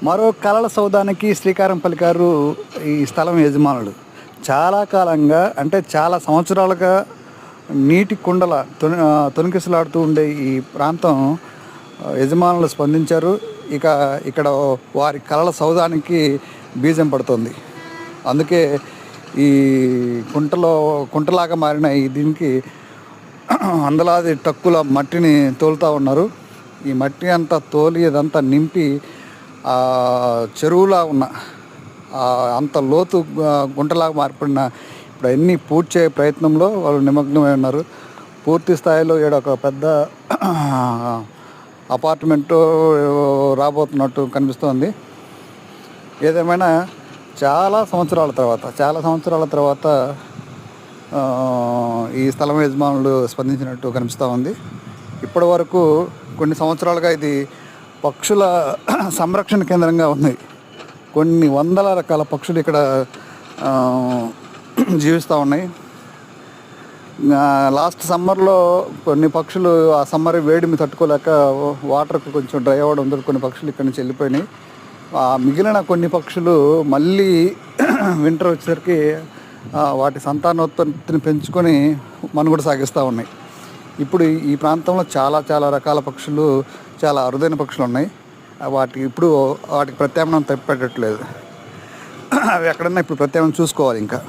మరో కలల సౌధానికి శ్రీకారం పలికారు ఈ స్థలం యజమానులు. చాలా కాలంగా అంటే చాలా సంవత్సరాలుగా నీటి కుండల తొణికిసలాడుతూ ఉండే ఈ ప్రాంతం యజమానులు స్పందించారు. ఇక ఇక్కడ వారి కలల సౌధానికి బీజం పడుతుంది. అందుకే ఈ కుంటలాగా మారిన ఈ దీనికి వందలాది టక్కుల మట్టిని తోలుతూ ఉన్నారు. ఈ మట్టి అంతా తోలి ఇదంతా నింపి చెరువులా ఉన్న అంత లోతు గుంటలాగా మారిపడిన ఇప్పుడు అన్నీ పూర్తి చేయ ప్రయత్నంలో వాళ్ళు నిమగ్నమై ఉన్నారు. పూర్తి స్థాయిలో ఈడ ఒక పెద్ద అపార్ట్మెంటు రాబోతున్నట్టు కనిపిస్తోంది. ఏదేమైనా చాలా సంవత్సరాల తర్వాత ఈ స్థలం యజమానులు స్పందించినట్టు కనిపిస్తూ ఉంది. ఇప్పటి వరకు కొన్ని సంవత్సరాలుగా ఇది పక్షుల సంరక్షణ కేంద్రంగా ఉంది. కొన్ని వందల రకాల పక్షులు ఇక్కడ జీవిస్తూ ఉన్నాయి. లాస్ట్ సమ్మర్లో కొన్ని పక్షులు ఆ సమ్మర్ వేడిమి తట్టుకోలేక వాటర్కి కొంచెం డ్రై అవ్వడంతో కొన్ని పక్షులు ఇక్కడి నుంచి వెళ్ళిపోయినాయి. మిగిలిన కొన్ని పక్షులు మళ్ళీ వింటర్ వచ్చేసరికి వాటి సంతానోత్పత్తిని పెంచుకొని మనుగడ సాగిస్తూ ఉన్నాయి. ఇప్పుడు ఈ ప్రాంతంలో చాలా రకాల పక్షులు, చాలా అరుదైన పక్షులు ఉన్నాయి. వాటికి ప్రత్యామ్నాయం తప్పిపెట్టట్లేదు. అవి ఎక్కడన్నా ఇప్పుడు ప్రత్యామ్నాయం చూసుకోవాలి ఇంకా.